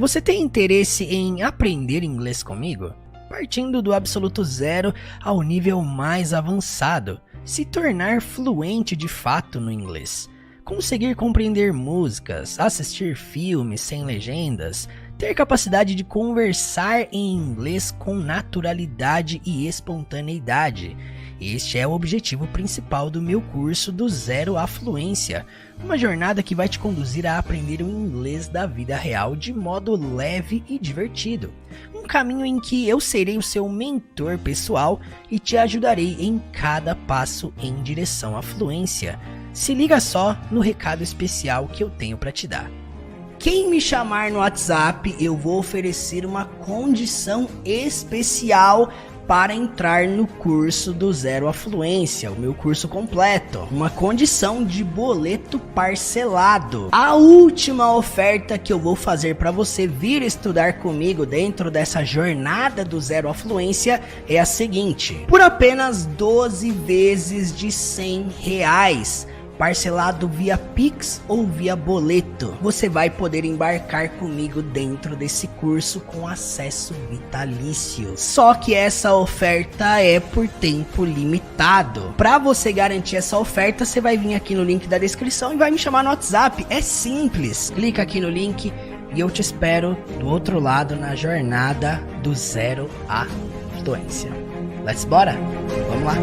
Você tem interesse em aprender inglês comigo? Partindo do absoluto zero ao nível mais avançado, se tornar fluente de fato no inglês, conseguir compreender músicas, assistir filmes sem legendas, ter capacidade de conversar em inglês com naturalidade e espontaneidade. Este é o objetivo principal do meu curso do Zero à Fluência, uma jornada que vai te conduzir a aprender o inglês da vida real de modo leve e divertido. Um caminho em que eu serei o seu mentor pessoal e te ajudarei em cada passo em direção à fluência. Se liga só no recado especial que eu tenho para te dar. Quem me chamar no WhatsApp, eu vou oferecer uma condição especial para entrar no curso do Zero à Fluência, o meu curso completo. Uma condição de boleto parcelado. A última oferta que eu vou fazer para você vir estudar comigo dentro dessa jornada do Zero à Fluência é a seguinte: por apenas 12 vezes de R$100, parcelado via Pix ou via boleto, você vai poder embarcar comigo dentro desse curso com acesso vitalício. Só que essa oferta é por tempo limitado. Para você garantir essa oferta, você vai vir aqui no link da descrição e vai me chamar no WhatsApp. É simples. Clica aqui no link e eu te espero do outro lado na jornada do Zero à Fluência. Let's bora? Vamos lá.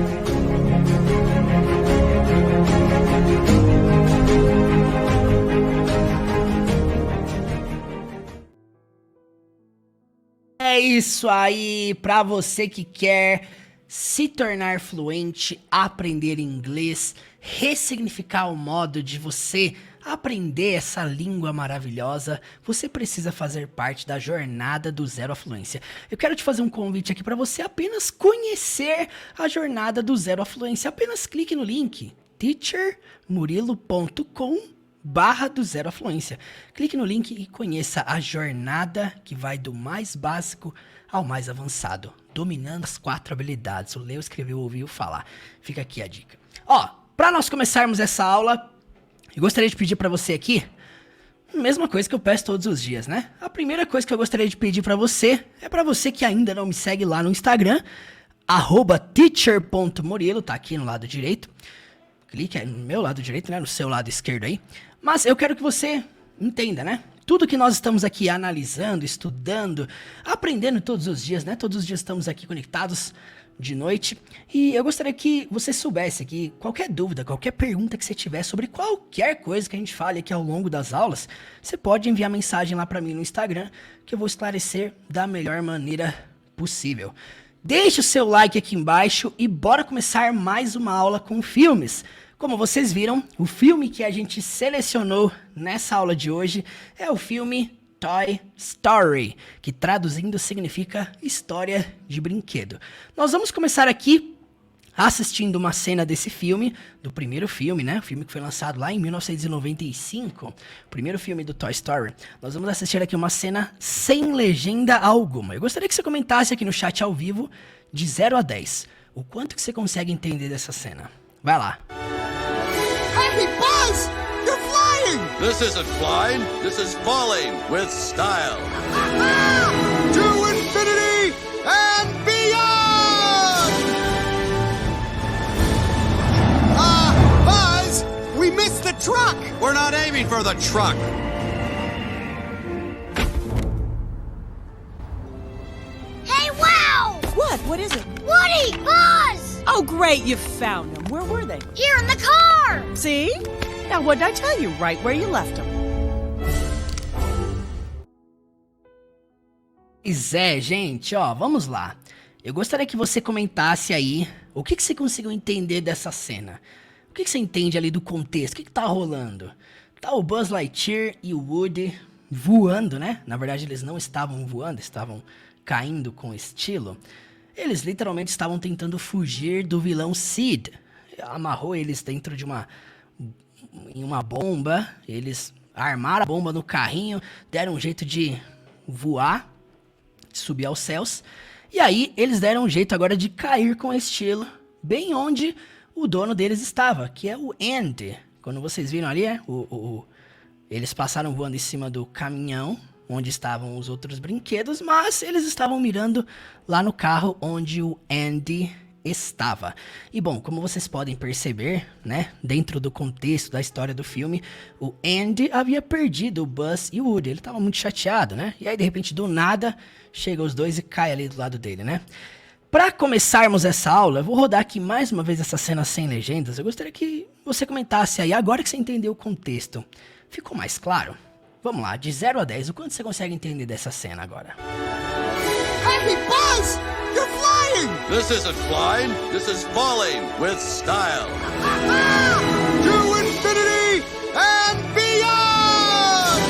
É isso aí, para você que quer se tornar fluente, aprender inglês, ressignificar o modo de você aprender essa língua maravilhosa, você precisa fazer parte da jornada do Zero à Fluência. Eu quero te fazer um convite aqui para você apenas conhecer a jornada do Zero à Fluência. Apenas clique no link teachermurilo.com/do Zero à Fluência. Clique no link e conheça a jornada que vai do mais básico ao mais avançado, dominando as 4 habilidades: o ler, o escrever, o ouvir e o falar. Fica aqui a dica. Para nós começarmos essa aula, eu gostaria de pedir para você aqui a mesma coisa que eu peço todos os dias, né? A primeira coisa que eu gostaria de pedir para você é para você que ainda não me segue lá no Instagram, @teacher.murilo, tá aqui no lado direito. Clique no meu lado direito, né? No seu lado esquerdo aí. Mas eu quero que você entenda, né? Tudo que nós estamos aqui analisando, estudando, aprendendo todos os dias, né? Todos os dias estamos aqui conectados de noite. E eu gostaria que você soubesse que qualquer dúvida, qualquer pergunta que você tiver sobre qualquer coisa que a gente fale aqui ao longo das aulas, você pode enviar mensagem lá para mim no Instagram, que eu vou esclarecer da melhor maneira possível. Deixe o seu like aqui embaixo e bora começar mais uma aula com filmes. Como vocês viram, o filme que a gente selecionou nessa aula de hoje é o filme Toy Story, que traduzindo significa história de brinquedo. Nós vamos começar aqui assistindo uma cena desse filme, do primeiro filme, né? O filme que foi lançado lá em 1995, o primeiro filme do Toy Story. Nós vamos assistir aqui uma cena sem legenda alguma. Eu gostaria que você comentasse aqui no chat ao vivo, de 0 a 10, o quanto que você consegue entender dessa cena. Vai lá. Hey, Buzz! You're flying! This isn't flying, this is falling with style. To infinity and beyond! Buzz! We missed the truck! We're not aiming for the truck. Hey, wow! What is it? Woody! Buzz! Oh, great, you found them. Where were they? Here in the car! See? Now, what did I tell you? Right where you left them. Pois é, gente, vamos lá. Eu gostaria que você comentasse aí o que você conseguiu entender dessa cena. O que você entende ali do contexto? O que tá rolando? Tá o Buzz Lightyear e o Woody voando, né? Na verdade, eles não estavam voando, estavam caindo com estilo. Eles literalmente estavam tentando fugir do vilão Sid. Amarrou eles dentro de uma bomba. Eles armaram a bomba no carrinho, deram um jeito de voar, de subir aos céus. E aí eles deram um jeito agora de cair com estilo, bem onde o dono deles estava, que é o Andy. Quando vocês viram ali, eles passaram voando em cima do caminhão onde estavam os outros brinquedos, mas eles estavam mirando lá no carro onde o Andy estava. E bom, como vocês podem perceber, né, dentro do contexto da história do filme, o Andy havia perdido o Buzz e o Woody. Ele estava muito chateado, né? E aí de repente do nada chega os dois e cai ali do lado dele, né? Para começarmos essa aula, eu vou rodar aqui mais uma vez essa cena sem legendas. Eu gostaria que você comentasse aí, agora que você entendeu o contexto, ficou mais claro? Vamos lá, de 0 a 10, o quanto você consegue entender dessa cena agora? Hey, Buzz! You're flying! This isn't flying, this is falling with style. To infinity and beyond!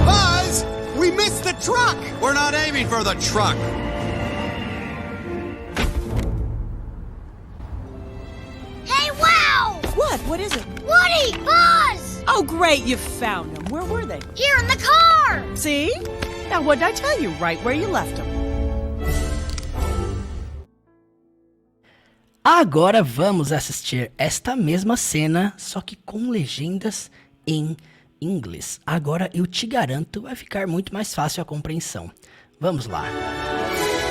Buzz! We missed the truck! We're not aiming for the truck. Hey, wow! What? What is it? Woody! Buzz! Oh, great, you found them. Where were they? Here in the car! See? Now, what did I tell you? Right where you left them. Agora vamos assistir esta mesma cena, só que com legendas em inglês. Agora eu te garanto, vai ficar muito mais fácil a compreensão. Vamos lá.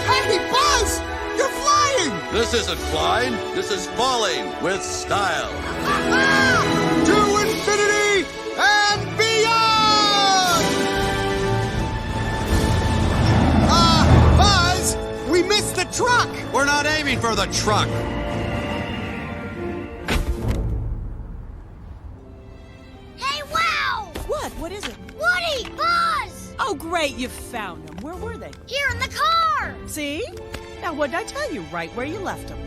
Hey, Buzz! You're flying! This isn't flying, this is falling with style. To infinity and beyond! Buzz! We missed the truck! We're not aiming for the truck. Hey, wow! What? What is it? Woody! Buzz! Oh, great, you found them. Where were they? Here in the car! See? Now, what did I tell you? Right where you left them.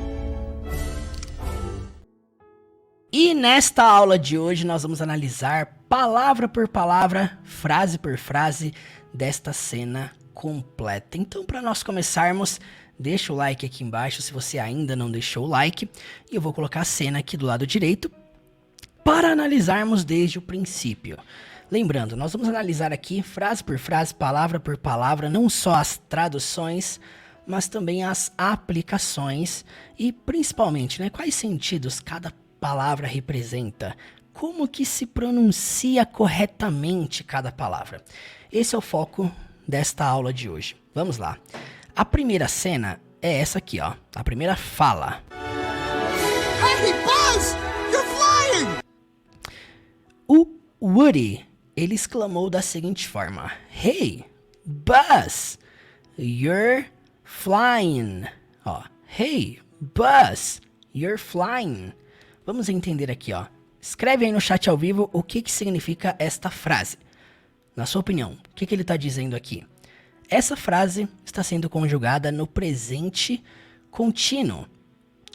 E nesta aula de hoje nós vamos analisar palavra por palavra, frase por frase desta cena completa. Então, para nós começarmos, deixa o like aqui embaixo se você ainda não deixou o like. E eu vou colocar a cena aqui do lado direito para analisarmos desde o princípio. Lembrando, nós vamos analisar aqui frase por frase, palavra por palavra, não só as traduções, mas também as aplicações e principalmente, né, quais sentidos cada palavra representa, como que se pronuncia corretamente cada palavra. Esse é o foco desta aula de hoje. Vamos lá. A primeira cena é essa aqui, ó. A primeira fala. Hey, Buzz! You're flying! O Woody, ele exclamou da seguinte forma: Hey, Buzz, you're flying. Ó, Hey, Buzz, you're flying. Vamos entender aqui, ó. Escreve aí no chat ao vivo o que significa esta frase. Na sua opinião, o que ele está dizendo aqui? Essa frase está sendo conjugada no presente contínuo.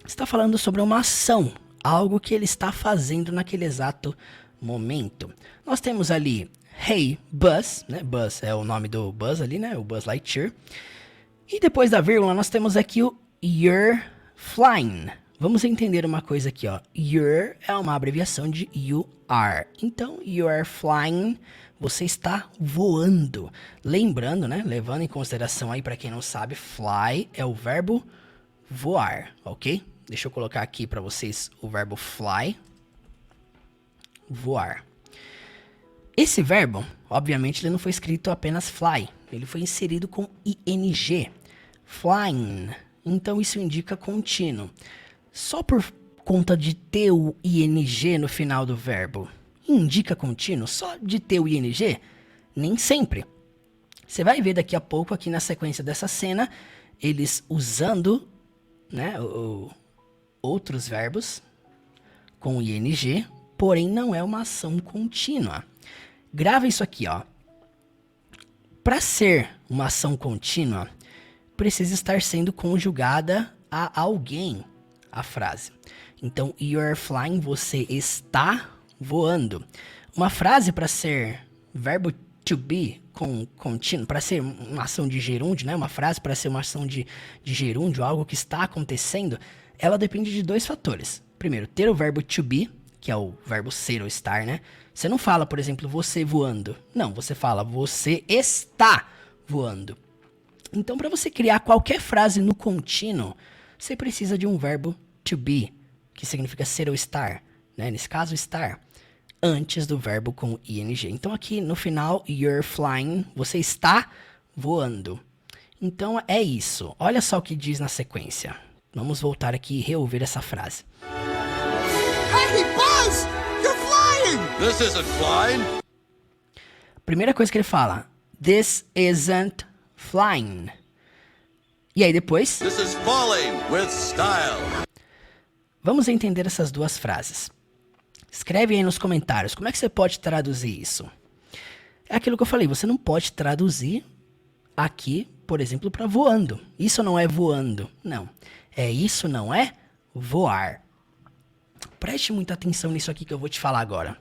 Está falando sobre uma ação, algo que ele está fazendo naquele exato momento. Nós temos ali Hey Buzz, né? Buzz é o nome do Buzz ali, né? O Buzz Lightyear. E depois da vírgula nós temos aqui o You're Flying. Vamos entender uma coisa aqui, ó. You're é uma abreviação de you are. Então, you are flying, você está voando. Lembrando, né? Levando em consideração aí, para quem não sabe, fly é o verbo voar, ok? Deixa eu colocar aqui para vocês o verbo fly, voar. Esse verbo, obviamente, ele não foi escrito apenas fly. Ele foi inserido com ing, flying. Então, isso indica contínuo. Só por conta de ter o ing no final do verbo, indica contínuo? Só de ter o ing? Nem sempre. Você vai ver daqui a pouco, aqui na sequência dessa cena, eles usando, né, outros verbos com ing, porém não é uma ação contínua. Grava isso aqui, ó. Para ser uma ação contínua, precisa estar sendo conjugada a alguém a frase. Então, you're flying, você está voando. Uma frase para ser verbo to be com contínuo, para ser uma ação de gerúndio, né? Uma frase para ser uma ação de gerúndio, algo que está acontecendo, ela depende de dois fatores. Primeiro, ter o verbo to be, que é o verbo ser ou estar, né? Você não fala, por exemplo, você voando. Não, você fala você está voando. Então, para você criar qualquer frase no contínuo, você precisa de um verbo to be, que significa ser ou estar, né? Nesse caso, estar. antes do verbo com ing. Então aqui no final, you're flying, você está voando. Então é isso. Olha só o que diz na sequência. Vamos voltar aqui e reouvir essa frase. Hey, Buzz! You're flying! This isn't flying. Primeira coisa que ele fala, this isn't flying. E aí depois, This is falling with style. vamos entender essas duas frases. Escreve aí nos comentários, como é que você pode traduzir isso? É aquilo que eu falei, você não pode traduzir aqui, por exemplo, para voando. Isso não é voando, não. Isso não é voar. Preste muita atenção nisso aqui que eu vou te falar agora.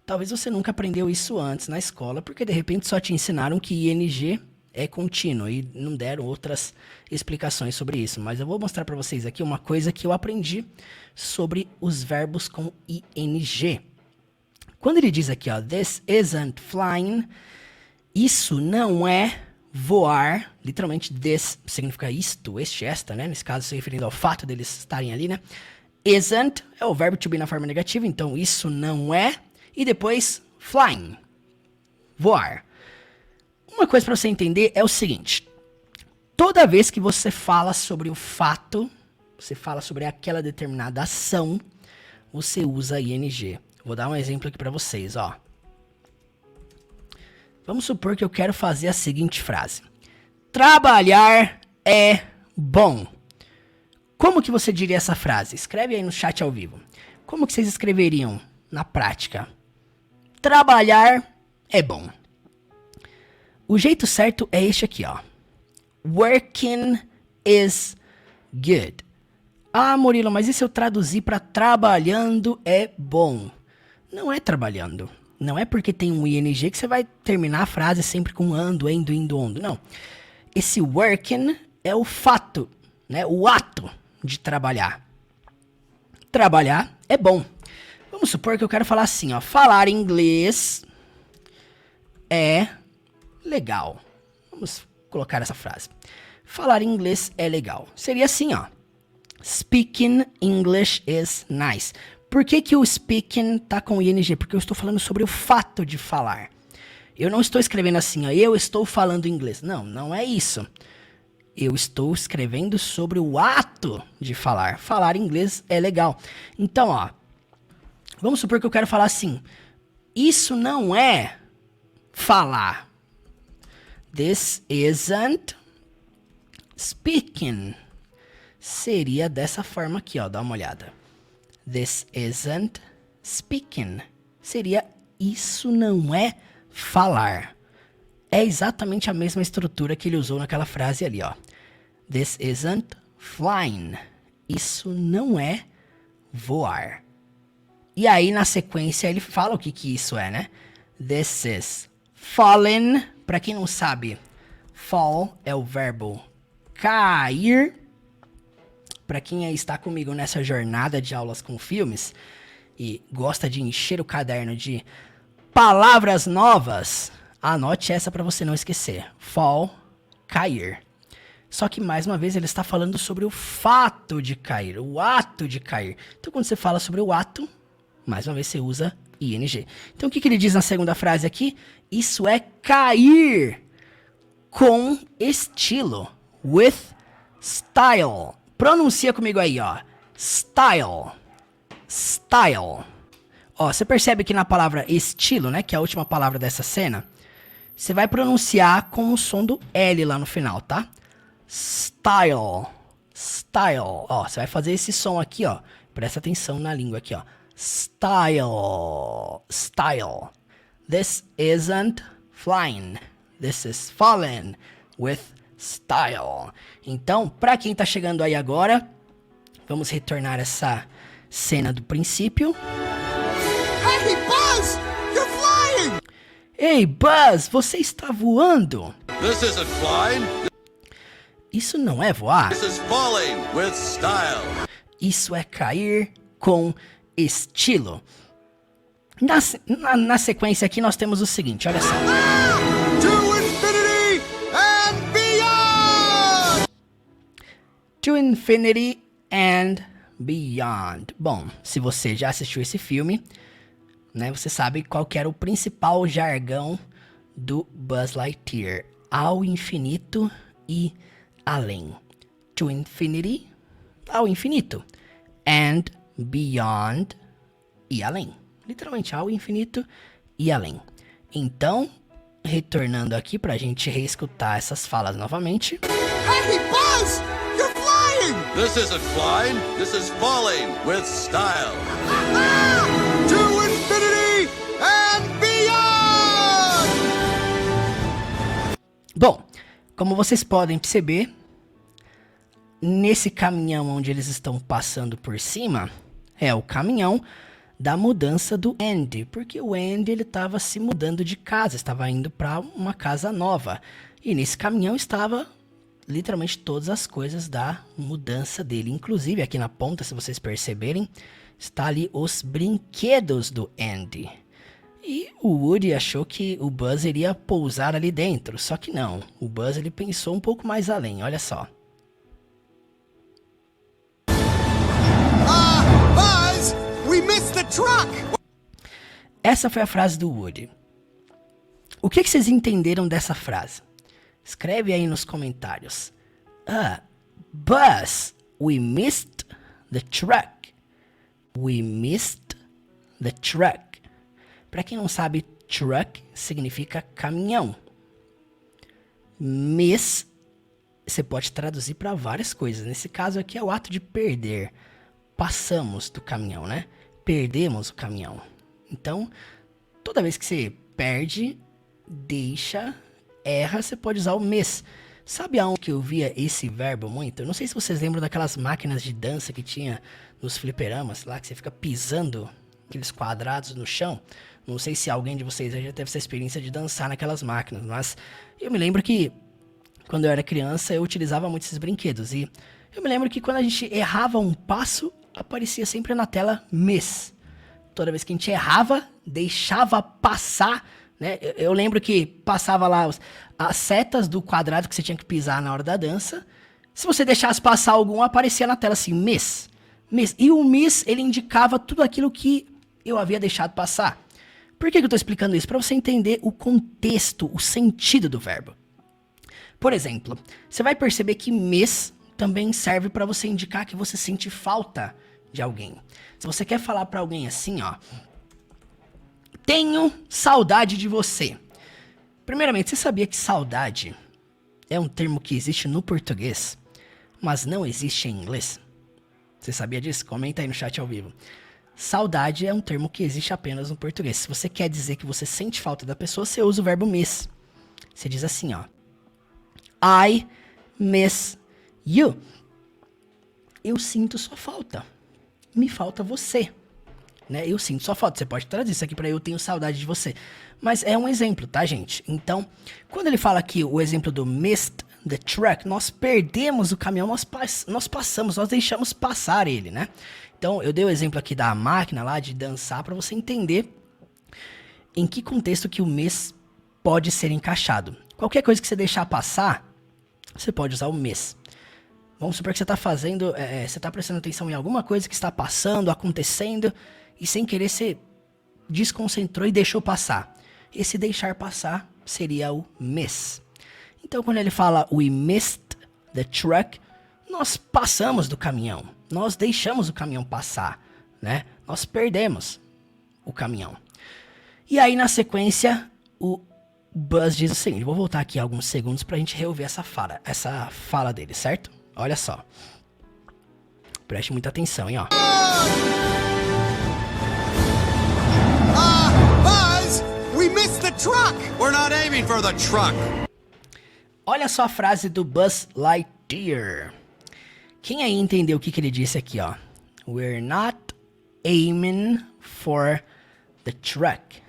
Talvez você nunca aprendeu isso antes na escola, porque de repente só te ensinaram que ing é contínuo e não deram outras explicações sobre isso. Mas eu vou mostrar para vocês aqui uma coisa que eu aprendi sobre os verbos com ing. Quando ele diz aqui, ó, this isn't flying, isso não é voar. Literalmente, this significa isto, este, esta, né? Nesse caso, se referindo ao fato deles estarem ali, né? Isn't é o verbo to be na forma negativa, então isso não é. E depois, flying, voar. Uma coisa para você entender é o seguinte. Toda vez que você fala sobre o fato, você fala sobre aquela determinada ação, você usa ing. Vou dar um exemplo aqui para vocês, ó. Vamos supor que eu quero fazer a seguinte frase. Trabalhar é bom. Como que você diria essa frase? Escreve aí no chat ao vivo. Como que vocês escreveriam na prática? Trabalhar é bom. O jeito certo é este aqui, ó. Working is good. Ah, Murilo, mas e se eu traduzir para trabalhando é bom? Não é trabalhando. Não é porque tem um ing que você vai terminar a frase sempre com ando, endo, indo, ondo. Não. Esse working é o fato, né? O ato de trabalhar. Trabalhar é bom. Vamos supor que eu quero falar assim, ó. Falar inglês é legal. Vamos colocar essa frase. Falar inglês é legal. Seria assim, ó. Speaking English is nice. Por que que o speaking tá com ing? Porque eu estou falando sobre o fato de falar. Eu não estou escrevendo assim, ó. Eu estou falando inglês. Não, não é isso. Eu estou escrevendo sobre o ato de falar. Falar inglês é legal. Então, ó. Vamos supor que eu quero falar assim. Isso não é falar. This isn't speaking. Seria dessa forma aqui, ó. Dá uma olhada. This isn't speaking. Seria isso não é falar. É exatamente a mesma estrutura que ele usou naquela frase ali, ó. This isn't flying. Isso não é voar. E aí, na sequência, ele fala o que que isso é, né? This is falling. Pra quem não sabe, fall é o verbo cair. Pra quem aí está comigo nessa jornada de aulas com filmes e gosta de encher o caderno de palavras novas, anote essa pra você não esquecer. Fall, cair. Só que, mais uma vez, ele está falando sobre o fato de cair, o ato de cair. Então, quando você fala sobre o ato, mais uma vez você usa ing. Então, o que que ele diz na segunda frase aqui? Isso é cair com estilo. With style. Pronuncia comigo aí, ó. Style. Style. Ó, você percebe que na palavra estilo, né, que é a última palavra dessa cena, você vai pronunciar com o som do L lá no final, tá? Style. Style. Ó, você vai fazer esse som aqui, ó. Presta atenção na língua aqui, ó. Style. Style. This isn't flying. This is falling with style. Então, pra quem tá chegando aí agora, vamos retornar essa cena do princípio. Hey, Buzz! You're flying! Ei, Buzz, você está voando? This isn't flying. Isso não é voar. This is falling with style. Isso é cair com estilo. Na sequência aqui nós temos o seguinte, olha só. To infinity and beyond! To Infinity and Beyond. Bom, se você já assistiu esse filme, né? Você sabe qual que era o principal jargão do Buzz Lightyear. Ao infinito e além. To infinity, ao infinito. And beyond, e além. Literalmente, ao infinito e além. Então, retornando aqui pra gente reescutar essas falas novamente. Hey, Buzz! You're flying! This isn't flying, this is falling with style. To infinity and beyond! Bom, como vocês podem perceber, nesse caminhão onde eles estão passando por cima, é o caminhão da mudança do Andy, porque o Andy ele estava se mudando de casa, estava indo para uma casa nova, e nesse caminhão estava literalmente todas as coisas da mudança dele, inclusive aqui na ponta, se vocês perceberem, está ali os brinquedos do Andy. E o Woody achou que o Buzz iria pousar ali dentro, só que não, o Buzz ele pensou um pouco mais além, olha só. Buzz! We missed the truck! Essa foi a frase do Woody. O que vocês entenderam dessa frase? Escreve aí nos comentários. Buzz, we missed the truck. We missed the truck. Para quem não sabe, truck significa caminhão. Miss, você pode traduzir para várias coisas. Nesse caso aqui é o ato de perder. Passamos do caminhão, né? Perdemos o caminhão. Então, toda vez que você perde, deixa, erra, você pode usar o miss. Sabe aonde que eu via esse verbo muito? Eu não sei se vocês lembram daquelas máquinas de dança que tinha nos fliperamas lá, que você fica pisando aqueles quadrados no chão. Não sei se alguém de vocês já teve essa experiência de dançar naquelas máquinas, mas eu me lembro que quando eu era criança eu utilizava muito esses brinquedos. E eu me lembro que quando a gente errava um passo, aparecia sempre na tela miss. Toda vez que a gente errava, deixava passar, né? Eu lembro que passava lá as setas do quadrado que você tinha que pisar na hora da dança. Se você deixasse passar algum, aparecia na tela assim, miss. Miss. E o miss, ele indicava tudo aquilo que eu havia deixado passar. Por que eu estou explicando isso? Para você entender o contexto, o sentido do verbo. Por exemplo, você vai perceber que miss também serve para você indicar que você sente falta de alguém. Se você quer falar para alguém assim, ó, tenho saudade de você. Primeiramente, você sabia que saudade é um termo que existe no português, mas não existe em inglês? Você sabia disso? Comenta aí no chat ao vivo. Saudade é um termo que existe apenas no português. Se você quer dizer que você sente falta da pessoa, você usa o verbo miss. Você diz assim, ó, I miss you. Eu sinto sua falta. Me falta você, né? Eu sinto sua falta. Você pode traduzir isso aqui para eu tenho saudade de você. Mas é um exemplo, tá, gente? Então, quando ele fala aqui o exemplo do missed the truck, nós perdemos o caminhão, nós passamos, nós deixamos passar ele, né? Então, eu dei o exemplo aqui da máquina lá de dançar para você entender em que contexto que o miss pode ser encaixado. Qualquer coisa que você deixar passar, você pode usar o miss. Vamos supor que você está fazendo, você está prestando atenção em alguma coisa que está passando, acontecendo, e sem querer você desconcentrou e deixou passar. Esse deixar passar seria o miss. Então, quando ele fala we missed the truck, nós passamos do caminhão, nós deixamos o caminhão passar, né? Nós perdemos o caminhão. E aí, na sequência, o Buzz diz o seguinte, vou voltar aqui alguns segundos para a gente reouvir essa fala dele, certo? Olha só. Preste muita atenção, hein, ó. Buzz! We missed the truck! We're not aiming for the truck. Olha só a frase do Buzz Lightyear. Quem aí entendeu o que ele disse aqui, ó? We're not aiming for the truck.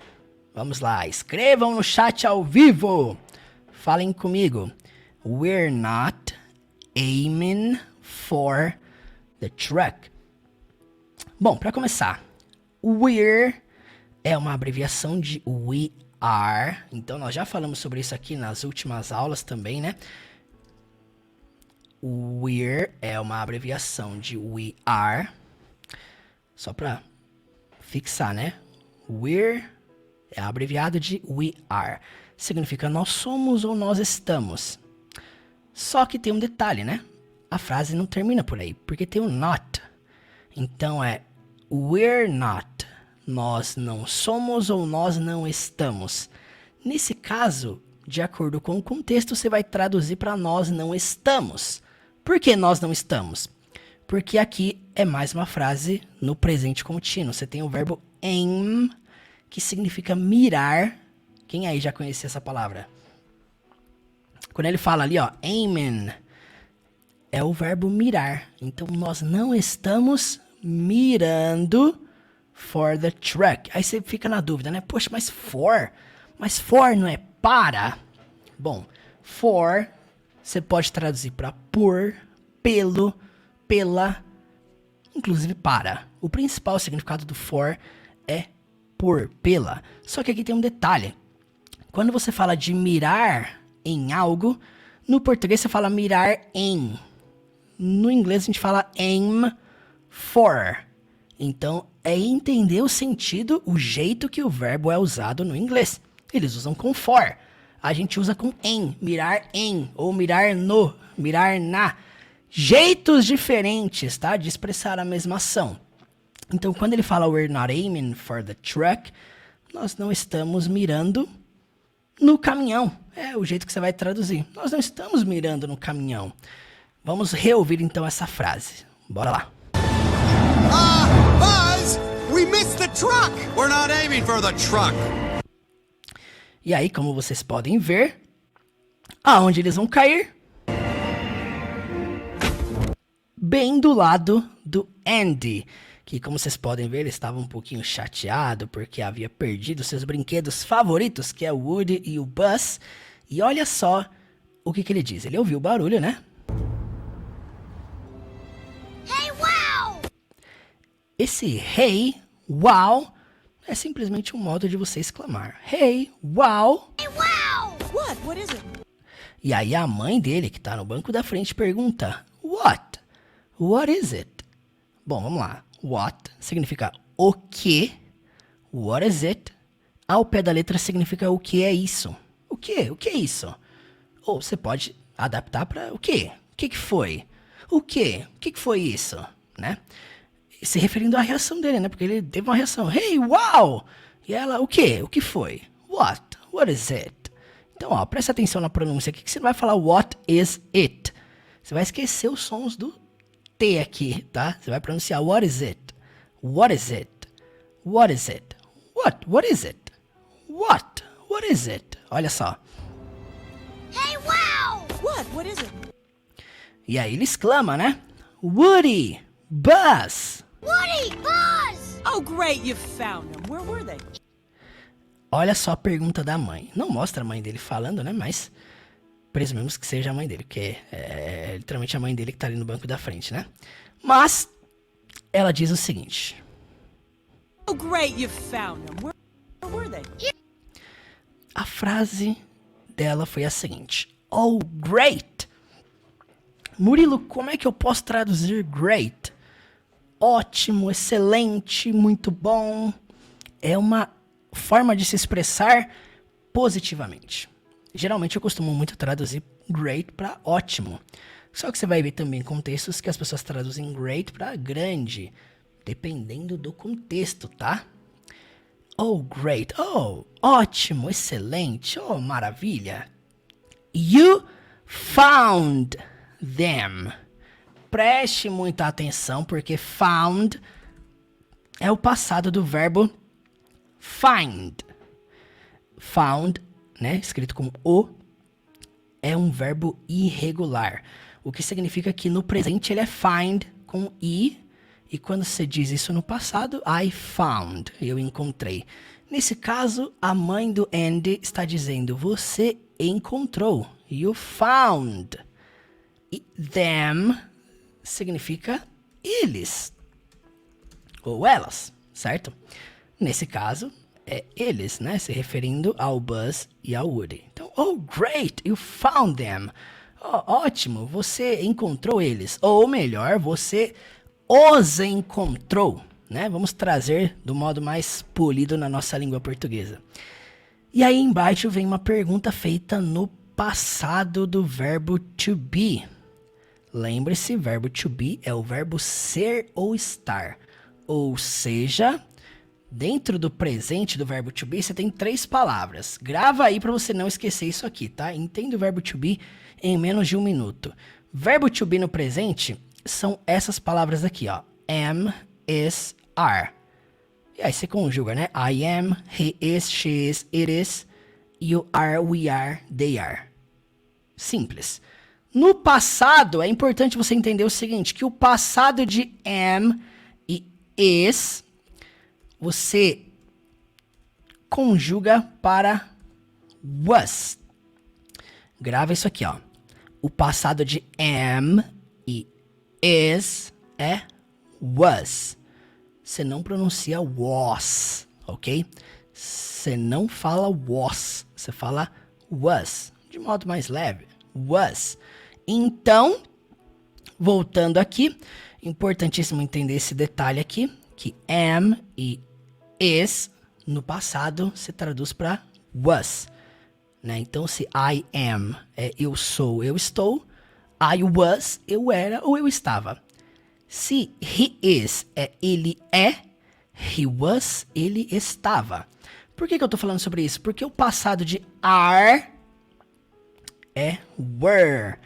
Vamos lá, escrevam no chat ao vivo. Falem comigo. We're not aiming for the truck. Bom, para começar, we're é uma abreviação de we are. Então, nós já falamos sobre isso aqui nas últimas aulas também, né? We're é uma abreviação de we are. Só para fixar, né? We're é abreviado de we are. Significa nós somos ou nós estamos. Só que tem um detalhe, né? A frase não termina por aí, porque tem um not. Então é we're not. Nós não somos ou nós não estamos. Nesse caso, de acordo com o contexto, você vai traduzir para nós não estamos. Por que nós não estamos? Porque aqui é mais uma frase no presente contínuo. Você tem o verbo aim, que significa mirar. Quem aí já conhecia essa palavra? Quando ele fala ali, ó, aiming, é o verbo mirar. Então, nós não estamos mirando for the truck. Aí você fica na dúvida, né? Poxa, mas for não é para? Bom, for você pode traduzir para por, pelo, pela, inclusive para. O principal significado do for é por, pela. Só que aqui tem um detalhe. Quando você fala de mirar em algo, no português você fala mirar em. No inglês a gente fala aim for. Então, é entender o sentido, o jeito que o verbo é usado no inglês. Eles usam com for. A gente usa com em, mirar em, ou mirar no, mirar na. Jeitos diferentes, tá? De expressar a mesma ação. Então, quando ele fala we're not aiming for the truck, nós não estamos mirando no caminhão. É o jeito que você vai traduzir. Nós não estamos mirando no caminhão. Vamos reouvir então essa frase. Bora lá. Buzz, we missed the truck! We're not aiming for the truck. E aí, como vocês podem ver, aonde eles vão cair? Bem do lado do Andy, que como vocês podem ver, ele estava um pouquinho chateado porque havia perdido seus brinquedos favoritos, que é o Woody e o Buzz. E olha só o que ele diz. Ele ouviu o barulho, né? Hey, wow! Esse hey, wow, é simplesmente um modo de você exclamar. Hey, wow! Hey, wow! What? What is it? E aí a mãe dele, que tá no banco da frente, pergunta, what? What is it? Bom, vamos lá. What significa o que. What is it? Ao pé da letra significa o que é isso. O que? O que é isso? Ou você pode adaptar para o quê? O que foi? O quê? O que foi isso? Né? Se referindo à reação dele, né? Porque ele teve uma reação. Hey, wow! E ela, o quê? O que foi? What? What is it? Então, ó, presta atenção na pronúncia aqui, que você não vai falar what is it. Você vai esquecer os sons do T aqui, tá? Você vai pronunciar what is it? What is it? What is it? What? What is it? What? What is it? Olha só. Hey, wow! What? What is it? E aí ele exclama, né? Woody! Buzz! Woody! Buzz! Oh, great, you found them. Where were they? Olha só a pergunta da mãe. Não mostra a mãe dele falando, né? Mas presumimos que seja a mãe dele, porque é literalmente a mãe dele que tá ali no banco da frente, né? Mas ela diz o seguinte. Oh, great, you found them. Where were they? A frase dela foi a seguinte. Oh, great! Murilo, como é que eu posso traduzir great? Ótimo, excelente, muito bom. É uma forma de se expressar positivamente. Geralmente eu costumo muito traduzir great para ótimo. Só que você vai ver também contextos que as pessoas traduzem great para grande, dependendo do contexto, tá? Oh, great. Oh, ótimo, excelente. Oh, maravilha. You found them. Preste muita atenção, porque found é o passado do verbo find. Found, né, escrito com o, é um verbo irregular. O que significa que no presente ele é find com i, e quando você diz isso no passado, I found, eu encontrei. Nesse caso, a mãe do Andy está dizendo, você encontrou, you found. E them significa eles, ou elas, certo? Nesse caso, é eles, né? Se referindo ao Buzz e ao Woody. Então, oh, great, you found them. Oh, ótimo, você encontrou eles. Ou melhor, você os encontrou. né? Vamos trazer do modo mais polido na nossa língua portuguesa. E aí embaixo vem uma pergunta feita no passado do verbo to be. Lembre-se, verbo to be é o verbo ser ou estar. Ou seja, dentro do presente do verbo to be, você tem 3 palavras. Grava aí para você não esquecer isso aqui, tá? Entenda o verbo to be em menos de 1 minuto. Verbo to be no presente são essas palavras aqui, ó. Am, is, are. E aí você conjuga, né? I am, he is, she is, it is. You are, we are, they are. Simples. No passado, é importante você entender o seguinte, que o passado de am e is, você conjuga para was. Grava isso aqui, ó. O passado de am e is é was. Você não pronuncia was, ok? Você não fala was, você fala was, de modo mais leve, was. Então, voltando aqui, importantíssimo entender esse detalhe aqui, que am e is, no passado, se traduz para was, né? Então, se I am é eu sou, eu estou, I was, eu era ou eu estava. Se he is é ele é, he was, ele estava. Por que eu tô falando sobre isso? Porque o passado de are é were.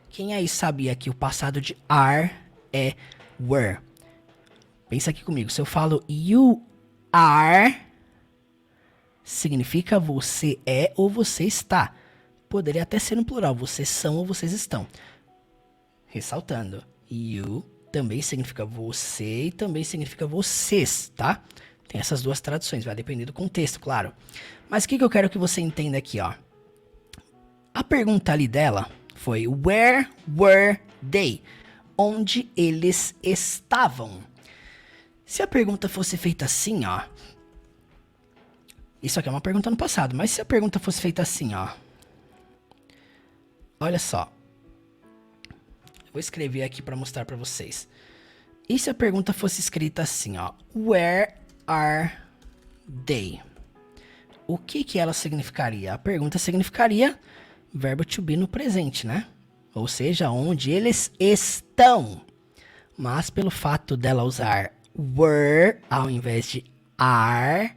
Quem aí sabia que o passado de are é were? Pensa aqui comigo. Se eu falo you are, significa você é ou você está. Poderia até ser no plural. Vocês são ou vocês estão. Ressaltando. You também significa você e também significa vocês, tá? Tem essas 2 traduções, vai depender do contexto, claro. Mas o que eu quero que você entenda aqui, ó? A pergunta ali dela foi where were they? Onde eles estavam? Se a pergunta fosse feita assim, ó. Isso aqui é uma pergunta no passado, mas se a pergunta fosse feita assim, ó. Olha só. Eu vou escrever aqui para mostrar para vocês. E se a pergunta fosse escrita assim, ó? Where are they? O que ela significaria? A pergunta significaria verbo to be no presente, né? Ou seja, onde eles estão. Mas pelo fato dela usar were ao invés de are,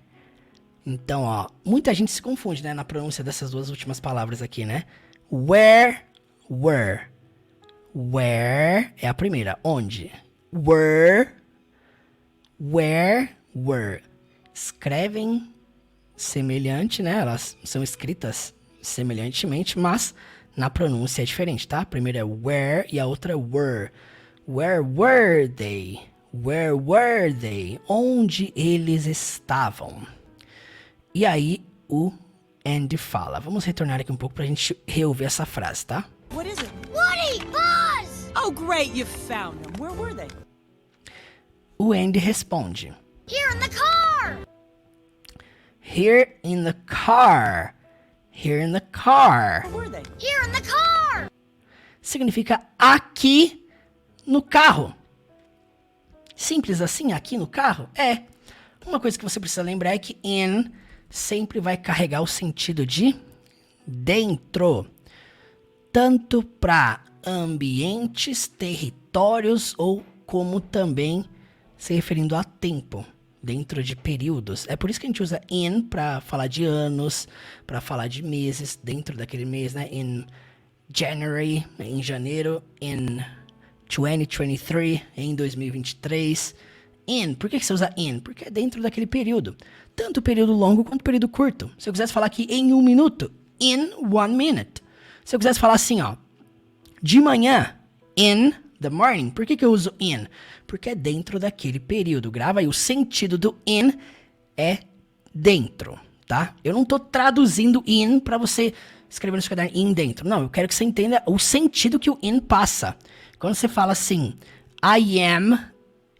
então, ó, muita gente se confunde, né, na pronúncia dessas 2 últimas palavras aqui, né? Where, were. Where é a primeira. Onde? Were, where, were. Escrevem semelhante, né? Elas são escritas semelhantemente, mas na pronúncia é diferente, tá? A primeira é where e a outra é were. Where were they? Where were they? Onde eles estavam? E aí o Andy fala. Vamos retornar aqui um pouco pra gente reouvir essa frase, tá? What is it? Woody! Buzz! Oh, great, you found them. Where were they? O Andy responde. Here in the car! Here in the car. Here in the car. Where were they? Here in the car! Significa aqui no carro. Simples assim, aqui no carro? É. Uma coisa que você precisa lembrar é que in sempre vai carregar o sentido de dentro. Tanto para ambientes, territórios ou como também se referindo a tempo, dentro de períodos. É por isso que a gente usa in para falar de anos, para falar de meses, dentro daquele mês, né? In January, em janeiro, in 2023, em 2023. In, por que você usa in? Porque é dentro daquele período. Tanto período longo quanto período curto. Se eu quisesse falar aqui em 1 minuto, in 1 minute. Se eu quisesse falar assim, ó, de manhã, in the morning. Por que eu uso in? Porque é dentro daquele período. Grava aí, o sentido do in é dentro, tá? Eu não tô traduzindo in pra você escrever no seu caderno in dentro. Não, eu quero que você entenda o sentido que o in passa. Quando você fala assim, I am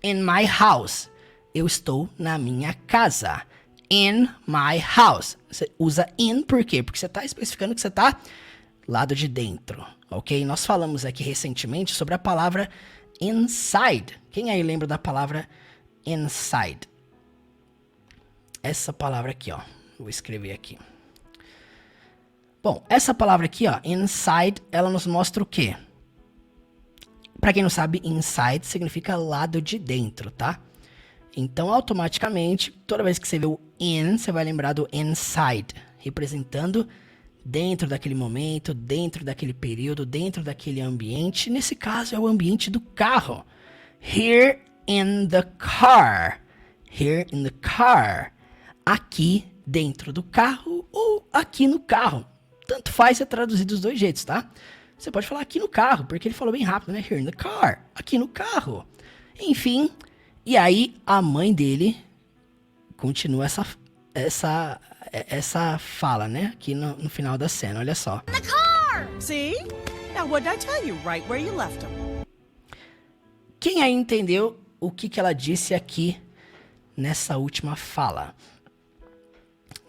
in my house. Eu estou na minha casa. In my house. Você usa in por quê? Porque você está especificando que você está lado de dentro, ok? Nós falamos aqui recentemente sobre a palavra inside. Quem aí lembra da palavra inside. Essa palavra aqui, ó. Vou escrever aqui. Bom, essa palavra aqui, ó, inside, ela nos mostra o quê? Pra quem não sabe, inside significa lado de dentro, tá? Então, automaticamente, toda vez que você vê o in, você vai lembrar do inside, representando dentro daquele momento, dentro daquele período, dentro daquele ambiente. Nesse caso, é o ambiente do carro. Here in the car. Here in the car. Aqui dentro do carro ou aqui no carro. Tanto faz ser traduzido dos dois jeitos, tá? Você pode falar aqui no carro, porque ele falou bem rápido, né? Here in the car. Aqui no carro. Enfim, e aí a mãe dele continua essa fala, né? Aqui no final da cena, olha só. The car! See? Now, what did I tell you right where you left them? Quem aí entendeu o que ela disse aqui nessa última fala?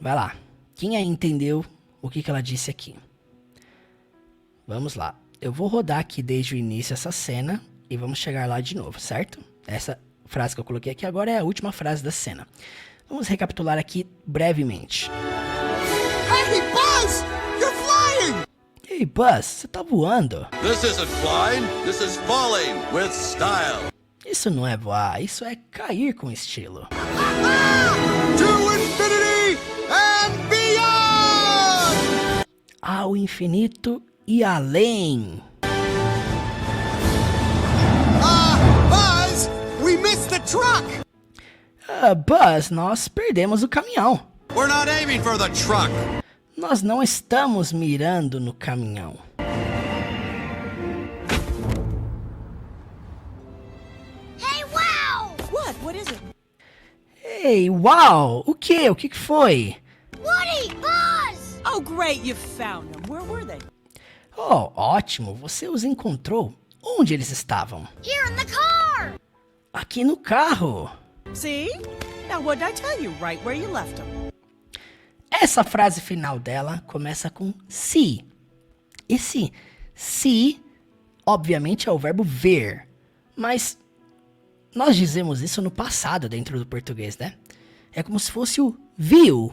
Vai lá. Quem aí entendeu o que ela disse aqui? Vamos lá. Eu vou rodar aqui desde o início essa cena e vamos chegar lá de novo, certo? Essa frase que eu coloquei aqui agora é a última frase da cena. Vamos recapitular aqui brevemente. Hey, Buzz! You're flying! Ei, Buzz, você tá voando? This isn't flying, this is falling with style. Isso não é voar, isso é cair com estilo. To infinity and beyond! Ao infinito e além. Buzz! We missed the truck! Buzz, nós perdemos o caminhão. We're not aiming for the truck. Nós não estamos mirando no caminhão. Hey, wow! What is it? Ei, uau! O quê? O que foi? Woody! Buzz! Oh, great, you found them. Where were they? Oh, ótimo, você os encontrou. Onde eles estavam? Here in the car! Aqui no carro. See? Now, what did I tell you right where you left them? Essa frase final dela começa com se. Esse se, obviamente, é o verbo ver. Mas nós dizemos isso no passado dentro do português, né? É como se fosse o viu.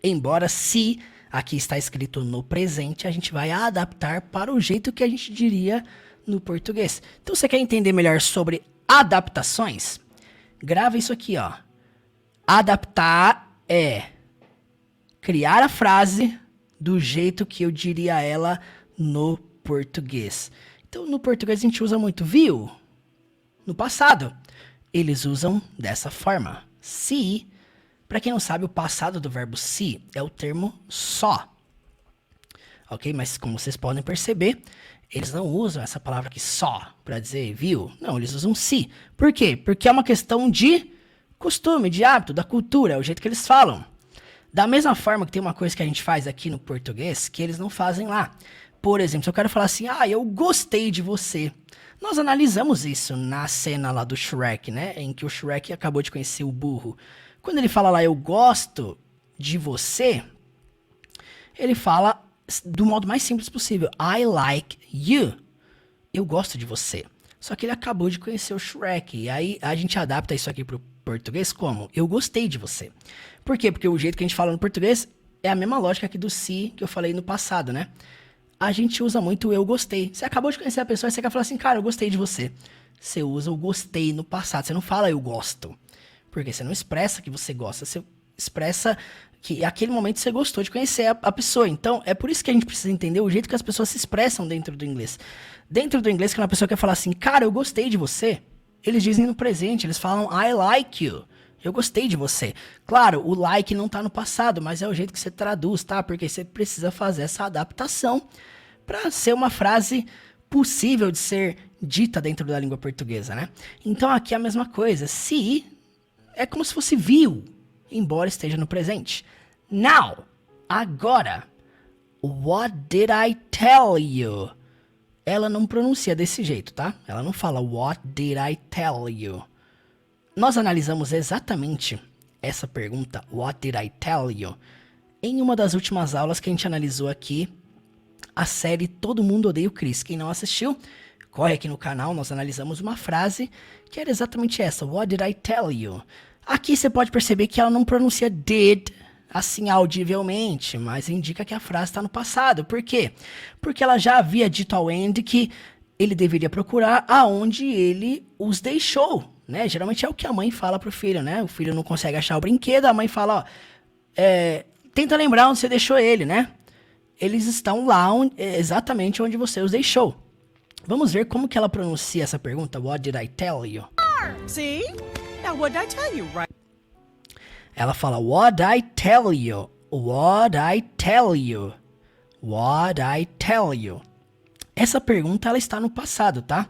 Embora se aqui está escrito no presente, a gente vai adaptar para o jeito que a gente diria no português. Então, você quer entender melhor sobre adaptações? Grava isso aqui, ó. Adaptar é criar a frase do jeito que eu diria ela no português. Então, no português a gente usa muito viu. No passado, eles usam dessa forma. Se, para quem não sabe, o passado do verbo se é o termo só. Ok? Mas como vocês podem perceber, eles não usam essa palavra aqui só para dizer viu. Não, eles usam se. Por quê? Porque é uma questão de costume, de hábito, da cultura, é o jeito que eles falam. Da mesma forma que tem uma coisa que a gente faz aqui no português que eles não fazem lá. Por exemplo, se eu quero falar assim, eu gostei de você. Nós analisamos isso na cena lá do Shrek, né? Em que o Shrek acabou de conhecer o burro. Quando ele fala lá, eu gosto de você, ele fala do modo mais simples possível. I like you. Eu gosto de você. Só que ele acabou de conhecer o Shrek. E aí a gente adapta isso aqui pro português como? Eu gostei de você. Por quê? Porque o jeito que a gente fala no português é a mesma lógica aqui do se que eu falei no passado, né? A gente usa muito o eu gostei. Você acabou de conhecer a pessoa e você quer falar assim, cara, eu gostei de você. Você usa o gostei no passado. Você não fala eu gosto. Porque você não expressa que você gosta. Você expressa que aquele momento você gostou de conhecer a pessoa. Então, é por isso que a gente precisa entender o jeito que as pessoas se expressam dentro do inglês. Dentro do inglês, quando a pessoa quer falar assim, cara, eu gostei de você, eles dizem no presente, eles falam I like you. Eu gostei de você. Claro, o like não tá no passado, mas é o jeito que você traduz, tá? Porque você precisa fazer essa adaptação para ser uma frase possível de ser dita dentro da língua portuguesa, né? Então aqui é a mesma coisa. Se é como se fosse viu, embora esteja no presente. Now, agora. What did I tell you? Ela não pronuncia desse jeito, tá? Ela não fala what did I tell you? Nós analisamos exatamente essa pergunta, what did I tell you? Em uma das últimas aulas que a gente analisou aqui, a série Todo Mundo Odeia o Chris. Quem não assistiu, corre aqui no canal, nós analisamos uma frase que era exatamente essa, what did I tell you? Aqui você pode perceber que ela não pronuncia did, assim audivelmente, mas indica que a frase está no passado. Por quê? Porque ela já havia dito ao Andy que ele deveria procurar aonde ele os deixou, né? Geralmente é o que a mãe fala pro filho, né? O filho não consegue achar o brinquedo, a mãe fala, ó, tenta lembrar onde você deixou ele, né? Eles estão lá exatamente onde você os deixou. Vamos ver como que ela pronuncia essa pergunta, what did I tell you? See? Now what did I tell you, right? Ela fala, what I tell you, what I tell you, what I tell you. Essa pergunta, ela está no passado, tá?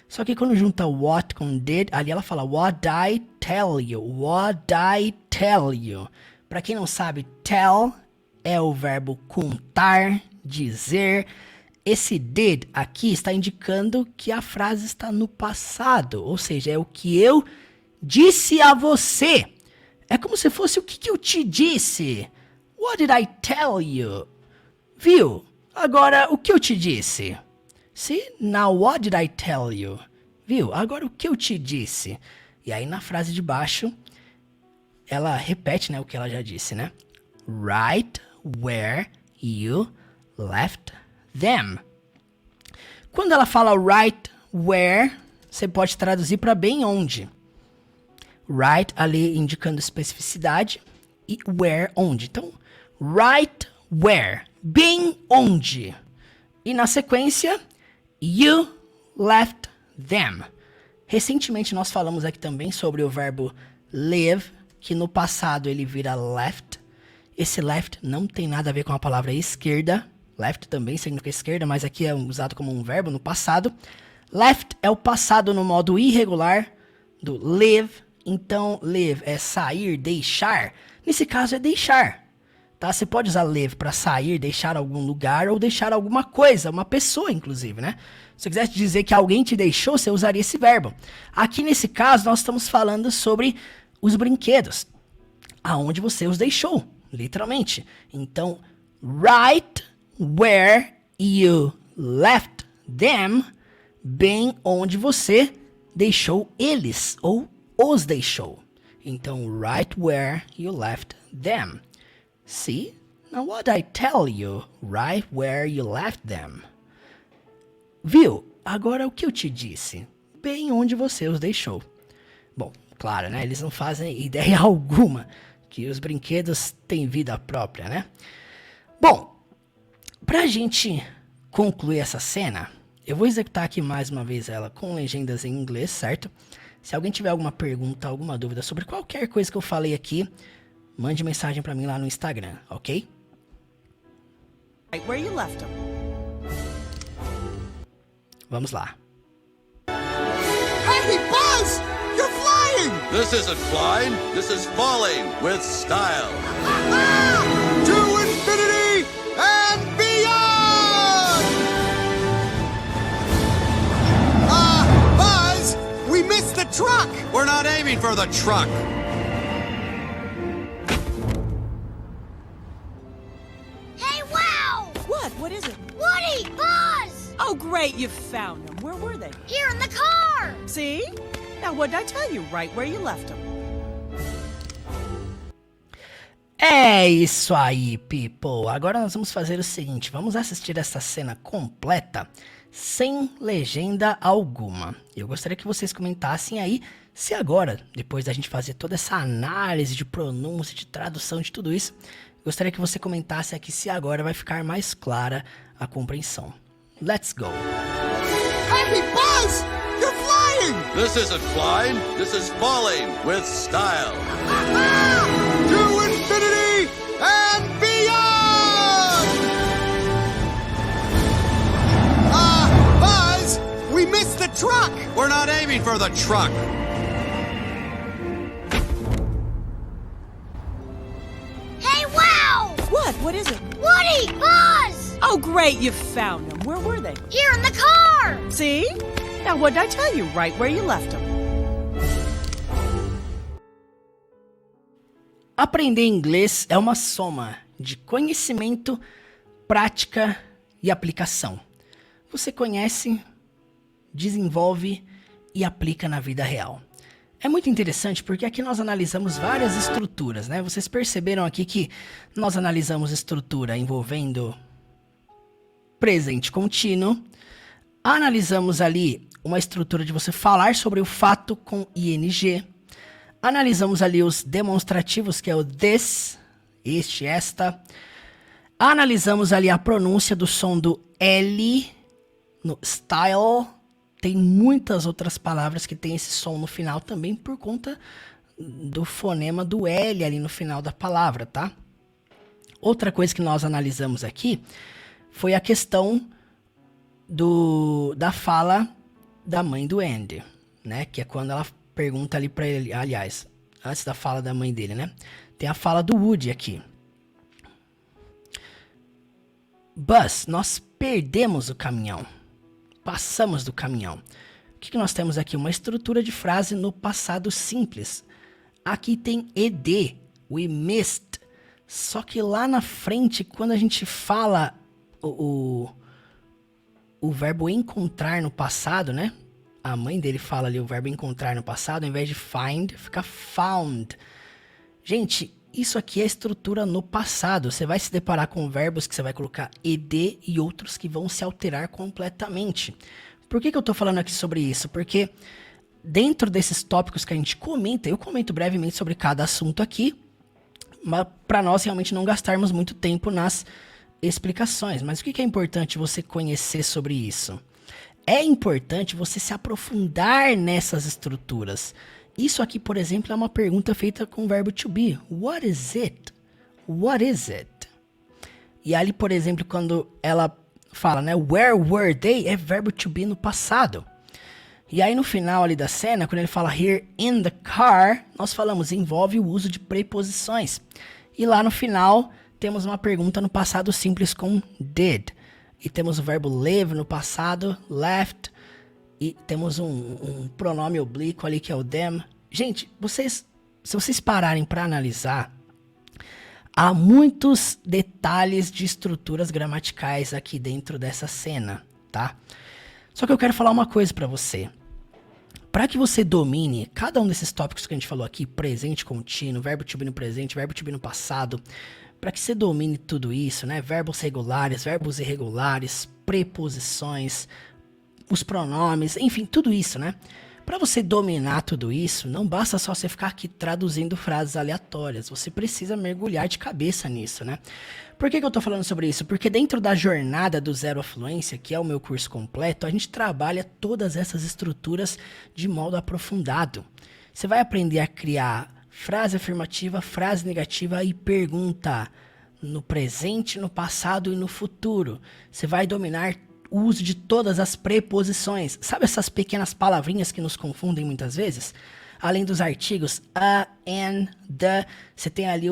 Só que quando junta what com did, ali ela fala, what I tell you, what I tell you. Pra quem não sabe, tell é o verbo contar, dizer. Esse did aqui está indicando que a frase está no passado, ou seja, é o que eu disse a você. É como se fosse o que eu te disse. What did I tell you? Viu? Agora, o que eu te disse? See? Now, what did I tell you? Viu? Agora, o que eu te disse? E aí, na frase de baixo, ela repete, né, o que ela já disse, né? Right where you left them. Quando ela fala right where, você pode traduzir para bem onde. Right, ali indicando especificidade, e where, onde. Então, right where, bem onde. E na sequência, you left them. Recentemente nós falamos aqui também sobre o verbo live, que no passado ele vira left. Esse left não tem nada a ver com a palavra esquerda. Left também significa esquerda, mas aqui é usado como um verbo no passado. Left é o passado no modo irregular do live. Então, live é sair, deixar. Nesse caso é deixar, tá? Você pode usar live para sair, deixar algum lugar ou deixar alguma coisa, uma pessoa inclusive, né? Se você quisesse dizer que alguém te deixou, você usaria esse verbo. Aqui nesse caso, nós estamos falando sobre os brinquedos. Aonde você os deixou, literalmente. Então, right where you left them, bem onde você deixou eles, ou os deixou. Então, right where you left them. See? Now what I tell you, right where you left them. Viu? Agora o que eu te disse? Bem onde você os deixou. Bom, claro, né? Eles não fazem ideia alguma que os brinquedos têm vida própria, né? Bom, pra gente concluir essa cena, eu vou executar aqui mais uma vez ela com legendas em inglês, certo? Se alguém tiver alguma pergunta, alguma dúvida sobre qualquer coisa que eu falei aqui, mande mensagem pra mim lá no Instagram, ok? Right where you left them. Vamos lá. Hey, Buzz! You're flying! This isn't flying, this is falling with style. To infinity and beyond! Buzz! We missed the truck! We're not aiming for the truck. Hey, wow! What? What is it? Woody! Buzz! Oh, great, you found them. Where were they? Here in the car! See? Now what did I tell you, right where you left them? É isso aí, people. Agora nós vamos fazer o seguinte, vamos assistir essa cena completa sem legenda alguma. Eu gostaria que vocês comentassem aí se agora, depois da gente fazer toda essa análise de pronúncia, de tradução, de tudo isso, gostaria que você comentasse aqui se agora vai ficar mais clara a compreensão. Let's go! Hey, Buzz! You're flying! This isn't flying, this is falling with style. To infinity and beyond! Buzz! We missed the truck! We're not aiming for the truck. Hey, wow! What? What is it? Woody! Buzz! Oh, great, you found them. Where were they? Here in the car! See? Now what did I tell you, right where you left them? Aprender inglês é uma soma de conhecimento, prática e aplicação. Você conhece, desenvolve e aplica na vida real. É muito interessante porque aqui nós analisamos várias estruturas, né? Vocês perceberam aqui que nós analisamos estrutura envolvendo presente contínuo, analisamos ali uma estrutura de você falar sobre o fato com ing, analisamos ali os demonstrativos, que é o this, este, esta, analisamos ali a pronúncia do som do L no style. Tem muitas outras palavras que tem esse som no final também por conta do fonema do L ali no final da palavra, tá? Outra coisa que nós analisamos aqui foi a questão da fala da mãe do Andy, né? Que é quando ela pergunta ali pra ele, aliás, antes da fala da mãe dele, né? Tem a fala do Woody aqui. Bus, nós perdemos o caminhão. Passamos do caminhão. O que nós temos aqui? Uma estrutura de frase no passado simples. Aqui tem ed, we missed. Só que lá na frente, quando a gente fala o verbo encontrar no passado, né? A mãe dele fala ali o verbo encontrar no passado, ao invés de find, fica found. Gente, isso aqui é estrutura no passado. Você vai se deparar com verbos que você vai colocar ed e outros que vão se alterar completamente. Por que eu tô falando aqui sobre isso? Porque dentro desses tópicos que a gente comenta, eu comento brevemente sobre cada assunto aqui, mas para nós realmente não gastarmos muito tempo nas explicações. Mas o que é importante você conhecer sobre isso? É importante você se aprofundar nessas estruturas. Isso aqui, por exemplo, é uma pergunta feita com o verbo to be. What is it? What is it? E ali, por exemplo, quando ela fala, né? Where were they? É verbo to be no passado. E aí no final ali da cena, quando ele fala here in the car, nós falamos envolve o uso de preposições. E lá no final temos uma pergunta no passado simples com did. E temos o verbo live no passado, left. E temos um pronome oblíquo ali que é o them. Gente, se vocês pararem para analisar, há muitos detalhes de estruturas gramaticais aqui dentro dessa cena, tá? Só que eu quero falar uma coisa para você. Para que você domine cada um desses tópicos que a gente falou aqui, presente contínuo, verbo to be no presente, verbo to be no passado, para que você domine tudo isso, né? Verbos regulares, verbos irregulares, preposições, os pronomes, enfim, tudo isso, né? Para você dominar tudo isso, não basta só você ficar aqui traduzindo frases aleatórias. Você precisa mergulhar de cabeça nisso, né? Por que eu tô falando sobre isso? Porque dentro da jornada do Zero à Fluência, que é o meu curso completo, a gente trabalha todas essas estruturas de modo aprofundado. Você vai aprender a criar frase afirmativa, frase negativa e pergunta no presente, no passado e no futuro. Você vai dominar o uso de todas as preposições. Sabe essas pequenas palavrinhas que nos confundem muitas vezes? Além dos artigos a, an, the, você tem ali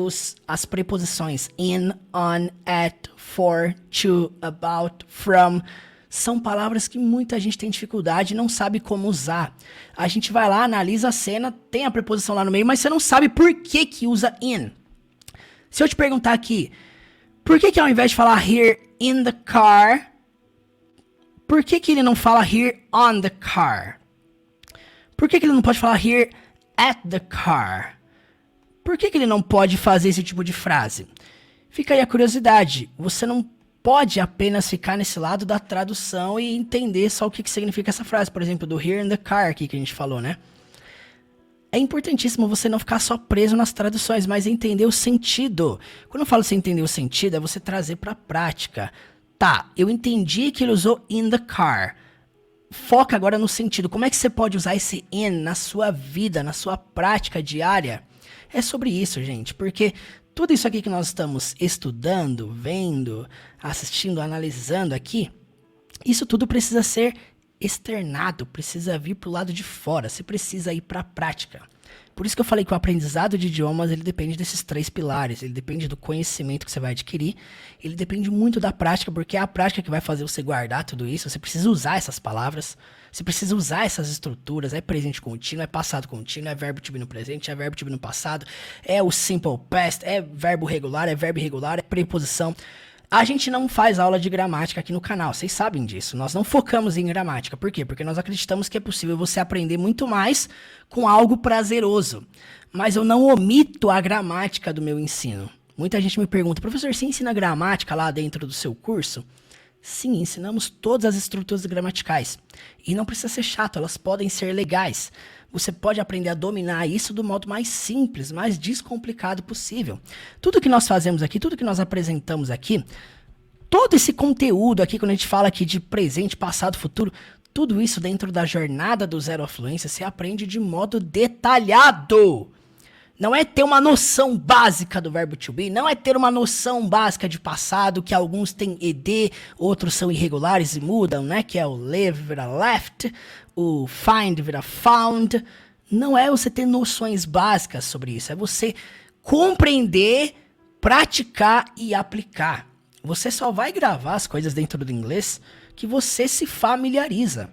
as preposições in, on, at, for, to, about, from. São palavras que muita gente tem dificuldade e não sabe como usar. A gente vai lá, analisa a cena, tem a preposição lá no meio, mas você não sabe por que usa in. Se eu te perguntar aqui, por que ao invés de falar here in the car, por que ele não fala here on the car? Por que ele não pode falar here at the car? Por que ele não pode fazer esse tipo de frase? Fica aí a curiosidade. Você não pode apenas ficar nesse lado da tradução e entender só o que significa essa frase. Por exemplo, do here in the car aqui que a gente falou, né? É importantíssimo você não ficar só preso nas traduções, mas entender o sentido. Quando eu falo você entender o sentido, é você trazer para a prática. Tá, eu entendi que ele usou in the car. Foca agora no sentido. Como é que você pode usar esse in na sua vida, na sua prática diária? É sobre isso, gente, porque tudo isso aqui que nós estamos estudando, vendo, assistindo, analisando aqui, isso tudo precisa ser externado, precisa vir para o lado de fora, você precisa ir para a prática. Por isso que eu falei que o aprendizado de idiomas, ele depende desses 3 pilares, ele depende do conhecimento que você vai adquirir, ele depende muito da prática, porque é a prática que vai fazer você guardar tudo isso, você precisa usar essas palavras, você precisa usar essas estruturas, é presente contínuo, é passado contínuo, é verbo to be no presente, é verbo to be no passado, é o simple past, é verbo regular, é verbo irregular, é preposição, A gente não faz aula de gramática aqui no canal, vocês sabem disso. Nós não focamos em gramática. Por quê? Porque nós acreditamos que é possível você aprender muito mais com algo prazeroso. Mas eu não omito a gramática do meu ensino. Muita gente me pergunta, professor, você ensina gramática lá dentro do seu curso? Sim, ensinamos todas as estruturas gramaticais. E não precisa ser chato, elas podem ser legais. Você pode aprender a dominar isso do modo mais simples, mais descomplicado possível. Tudo que nós fazemos aqui, tudo que nós apresentamos aqui, todo esse conteúdo aqui, quando a gente fala aqui de presente, passado, futuro, tudo isso dentro da jornada do Zero à Fluência, você aprende de modo detalhado. Não é ter uma noção básica do verbo to be, não é ter uma noção básica de passado, que alguns têm ed, outros são irregulares e mudam, né? Que é o live vira left, o find vira found. Não é você ter noções básicas sobre isso, é você compreender, praticar e aplicar. Você só vai gravar as coisas dentro do inglês que você se familiariza.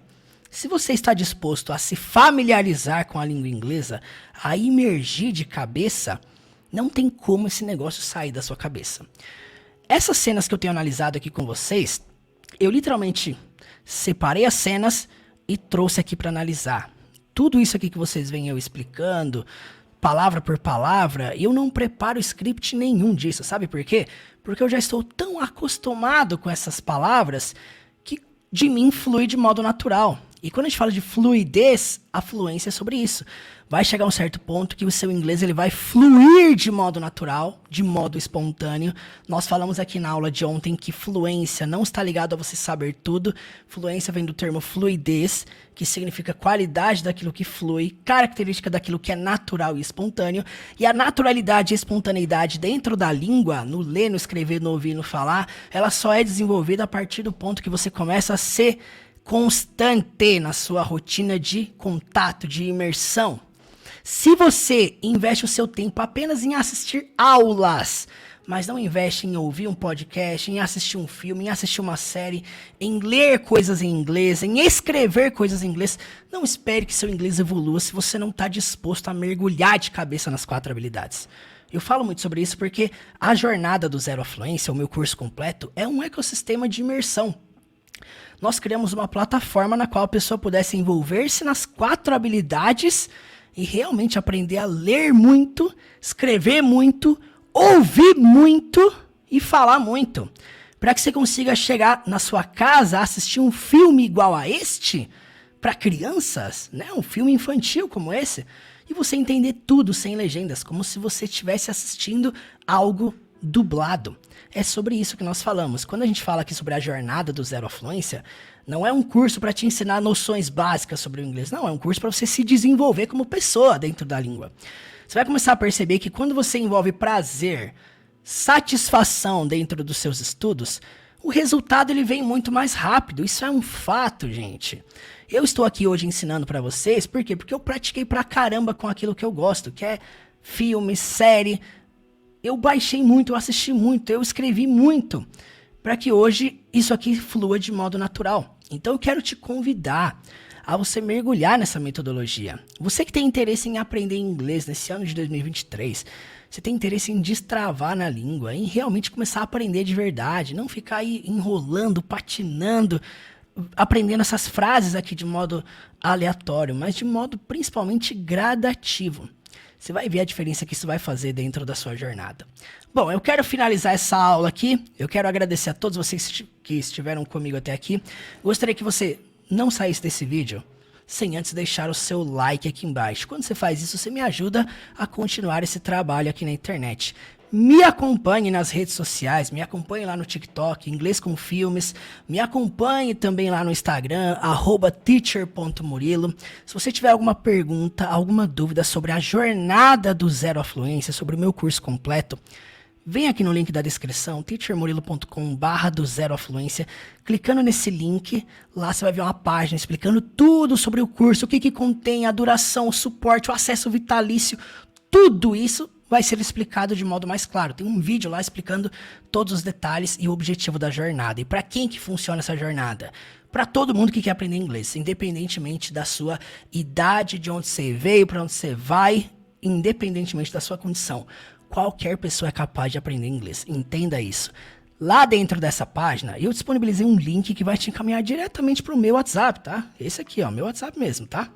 Se você está disposto a se familiarizar com a língua inglesa, a imergir de cabeça, não tem como esse negócio sair da sua cabeça. Essas cenas que eu tenho analisado aqui com vocês, eu literalmente separei as cenas e trouxe aqui para analisar. Tudo isso aqui que vocês veem eu explicando, palavra por palavra, eu não preparo script nenhum disso, sabe por quê? Porque eu já estou tão acostumado com essas palavras que de mim flui de modo natural. E quando a gente fala de fluidez, a fluência é sobre isso. Vai chegar um certo ponto que o seu inglês ele vai fluir de modo natural, de modo espontâneo. Nós falamos aqui na aula de ontem que fluência não está ligado a você saber tudo. Fluência vem do termo fluidez, que significa qualidade daquilo que flui, característica daquilo que é natural e espontâneo. E a naturalidade e espontaneidade dentro da língua, no ler, no escrever, no ouvir, no falar, ela só é desenvolvida a partir do ponto que você começa a ser constante na sua rotina de contato, de imersão. Se você investe o seu tempo apenas em assistir aulas, mas não investe em ouvir um podcast, em assistir um filme, em assistir uma série, em ler coisas em inglês, em escrever coisas em inglês, não espere que seu inglês evolua se você não está disposto a mergulhar de cabeça nas 4 habilidades. Eu falo muito sobre isso porque a jornada do Zero à Fluência, o meu curso completo, é um ecossistema de imersão. Nós criamos uma plataforma na qual a pessoa pudesse envolver-se nas 4 habilidades e realmente aprender a ler muito, escrever muito, ouvir muito e falar muito. Para que você consiga chegar na sua casa, assistir um filme igual a este, para crianças, né? Um filme infantil como esse, e você entender tudo sem legendas, como se você estivesse assistindo algo dublado. É sobre isso que nós falamos. Quando a gente fala aqui sobre a jornada do Zero à Fluência, não é um curso para te ensinar noções básicas sobre o inglês. Não, é um curso para você se desenvolver como pessoa dentro da língua. Você vai começar a perceber que quando você envolve prazer, satisfação dentro dos seus estudos, o resultado ele vem muito mais rápido. Isso é um fato, gente. Eu estou aqui hoje ensinando para vocês, por quê? Porque eu pratiquei pra caramba com aquilo que eu gosto, que é filme, série. Eu baixei muito, eu assisti muito, eu escrevi muito, para que hoje isso aqui flua de modo natural. Então eu quero te convidar a você mergulhar nessa metodologia. Você que tem interesse em aprender inglês nesse ano de 2023, você tem interesse em destravar na língua, em realmente começar a aprender de verdade, não ficar aí enrolando, patinando, aprendendo essas frases aqui de modo aleatório, mas de modo principalmente gradativo. Você vai ver a diferença que isso vai fazer dentro da sua jornada. Bom, eu quero finalizar essa aula aqui. Eu quero agradecer a todos vocês que estiveram comigo até aqui. Gostaria que você não saísse desse vídeo sem antes deixar o seu like aqui embaixo. Quando você faz isso, você me ajuda a continuar esse trabalho aqui na internet. Me acompanhe nas redes sociais, me acompanhe lá no TikTok, Inglês com Filmes, me acompanhe também lá no Instagram, @teacher.murilo. Se você tiver alguma pergunta, alguma dúvida sobre a jornada do Zero à Fluência, sobre o meu curso completo, vem aqui no link da descrição, teachermurilo.com/do Zero à Fluência. Clicando nesse link, lá você vai ver uma página explicando tudo sobre o curso, o que contém, a duração, o suporte, o acesso vitalício, tudo isso vai ser explicado de modo mais claro. Tem um vídeo lá explicando todos os detalhes e o objetivo da jornada. E para quem que funciona essa jornada? Para todo mundo que quer aprender inglês, independentemente da sua idade, de onde você veio, para onde você vai, independentemente da sua condição. Qualquer pessoa é capaz de aprender inglês. Entenda isso. Lá dentro dessa página, eu disponibilizei um link que vai te encaminhar diretamente pro meu WhatsApp, tá? Esse aqui, ó, meu WhatsApp mesmo, tá?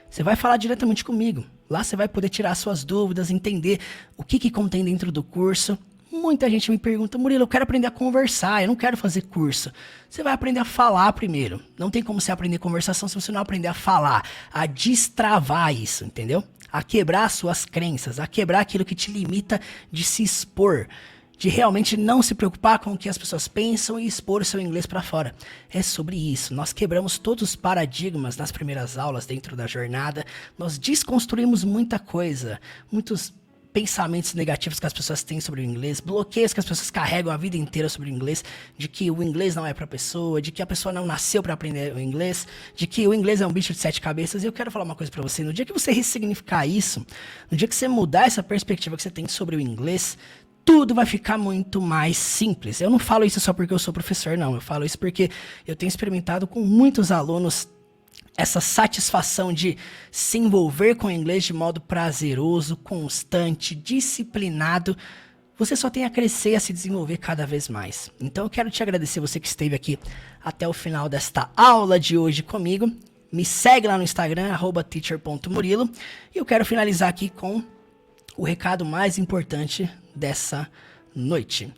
Você vai falar diretamente comigo. Lá você vai poder tirar suas dúvidas, entender o que contém dentro do curso. Muita gente me pergunta, Murilo, eu quero aprender a conversar, eu não quero fazer curso. Você vai aprender a falar primeiro. Não tem como você aprender conversação se você não aprender a falar, a destravar isso, entendeu? A quebrar as suas crenças, a quebrar aquilo que te limita de se expor, de realmente não se preocupar com o que as pessoas pensam e expor o seu inglês para fora. É sobre isso. Nós quebramos todos os paradigmas nas primeiras aulas dentro da jornada. Nós desconstruímos muita coisa, muitos pensamentos negativos que as pessoas têm sobre o inglês, bloqueios que as pessoas carregam a vida inteira sobre o inglês, de que o inglês não é pra pessoa, de que a pessoa não nasceu para aprender o inglês, de que o inglês é um bicho de 7 cabeças. E eu quero falar uma coisa pra você, no dia que você ressignificar isso, no dia que você mudar essa perspectiva que você tem sobre o inglês, tudo vai ficar muito mais simples. Eu não falo isso só porque eu sou professor, não. Eu falo isso porque eu tenho experimentado com muitos alunos essa satisfação de se envolver com o inglês de modo prazeroso, constante, disciplinado. Você só tem a crescer e a se desenvolver cada vez mais. Então eu quero te agradecer, você que esteve aqui até o final desta aula de hoje comigo. Me segue lá no Instagram, @teacher.murilo. E eu quero finalizar aqui com o recado mais importante dessa noite.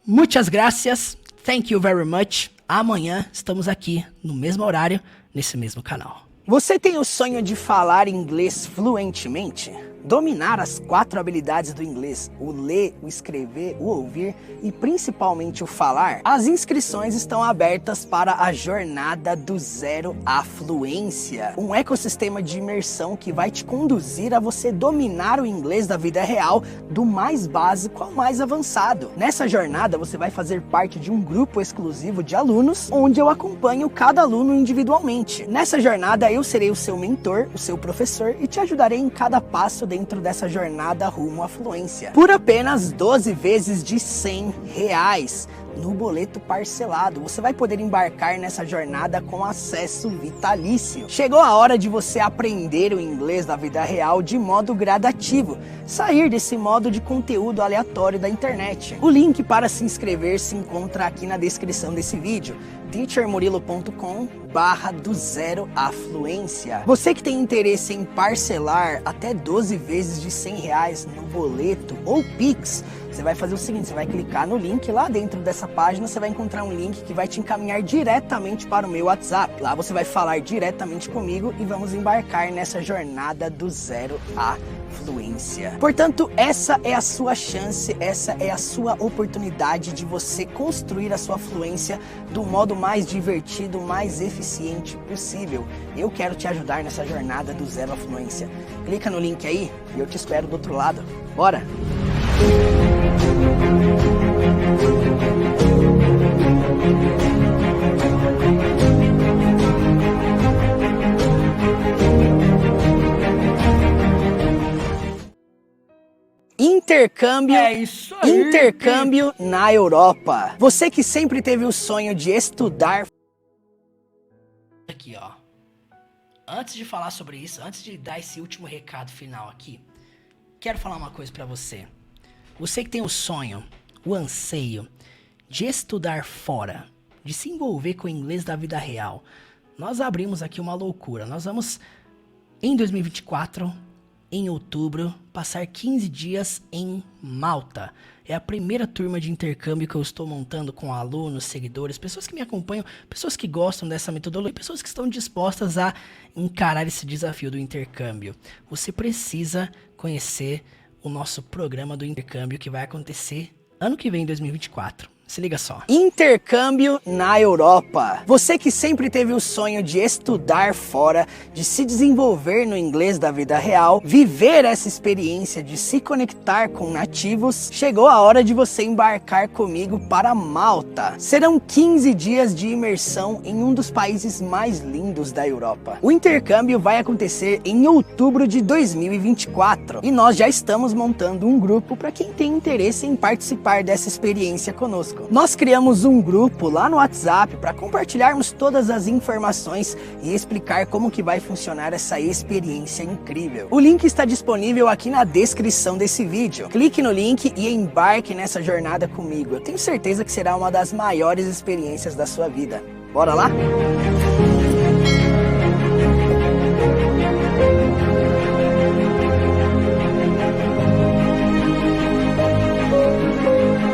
Muitas gracias, thank you very much. Amanhã estamos aqui no mesmo horário, nesse mesmo canal. Você tem o sonho de falar inglês fluentemente? Dominar as 4 habilidades do inglês, o ler, o escrever, o ouvir e principalmente o falar? As inscrições estão abertas para a Jornada do Zero à Fluência, um ecossistema de imersão que vai te conduzir a você dominar o inglês da vida real, do mais básico ao mais avançado. Nessa jornada você vai fazer parte de um grupo exclusivo de alunos, onde eu acompanho cada aluno individualmente. Nessa jornada eu serei o seu mentor, o seu professor e te ajudarei em cada passo dentro dessa jornada rumo à fluência. Por apenas 12 vezes de R$100 no boleto parcelado, você vai poder embarcar nessa jornada com acesso vitalício. Chegou a hora de você aprender o inglês da vida real de modo gradativo, sair desse modo de conteúdo aleatório da internet. O link para se inscrever se encontra aqui na descrição desse vídeo, teachermurilo.com/do zero à fluência. Você que tem interesse em parcelar até 12 vezes de R$100 no boleto ou Pix, você vai fazer o seguinte, você vai clicar no link lá dentro dessa página, você vai encontrar um link que vai te encaminhar diretamente para o meu WhatsApp. Lá você vai falar diretamente comigo e vamos embarcar nessa jornada do zero à fluência. Portanto, essa é a sua chance, essa é a sua oportunidade de você construir a sua fluência do modo mais divertido, mais eficiente possível. Eu quero te ajudar nessa jornada do zero à fluência. Clica no link aí e eu te espero do outro lado. Bora! Intercâmbio, intercâmbio na Europa. Você que sempre teve o sonho de estudar... Aqui, ó. Antes de falar sobre isso, antes de dar esse último recado final aqui, quero falar uma coisa pra você. Você que tem o sonho, o anseio de estudar fora, de se envolver com o inglês da vida real, nós abrimos aqui uma loucura. Nós vamos, em 2024, em outubro, passar 15 dias em Malta. É a primeira turma de intercâmbio que eu estou montando com alunos, seguidores, pessoas que me acompanham, pessoas que gostam dessa metodologia, pessoas que estão dispostas a encarar esse desafio do intercâmbio. Você precisa conhecer o nosso programa do intercâmbio que vai acontecer ano que vem, em 2024. Se liga só. Intercâmbio na Europa. Você que sempre teve o sonho de estudar fora, de se desenvolver no inglês da vida real, viver essa experiência de se conectar com nativos, chegou a hora de você embarcar comigo para Malta. Serão 15 dias de imersão em um dos países mais lindos da Europa. O intercâmbio vai acontecer em outubro de 2024 e nós já estamos montando um grupo para quem tem interesse em participar dessa experiência conosco. comigo. Nós criamos um grupo lá no WhatsApp para compartilharmos todas as informações e explicar como que vai funcionar essa experiência incrível. O link está disponível aqui na descrição desse vídeo. Clique no link e embarque nessa jornada comigo. Eu tenho certeza que será uma das maiores experiências da sua vida. Bora lá?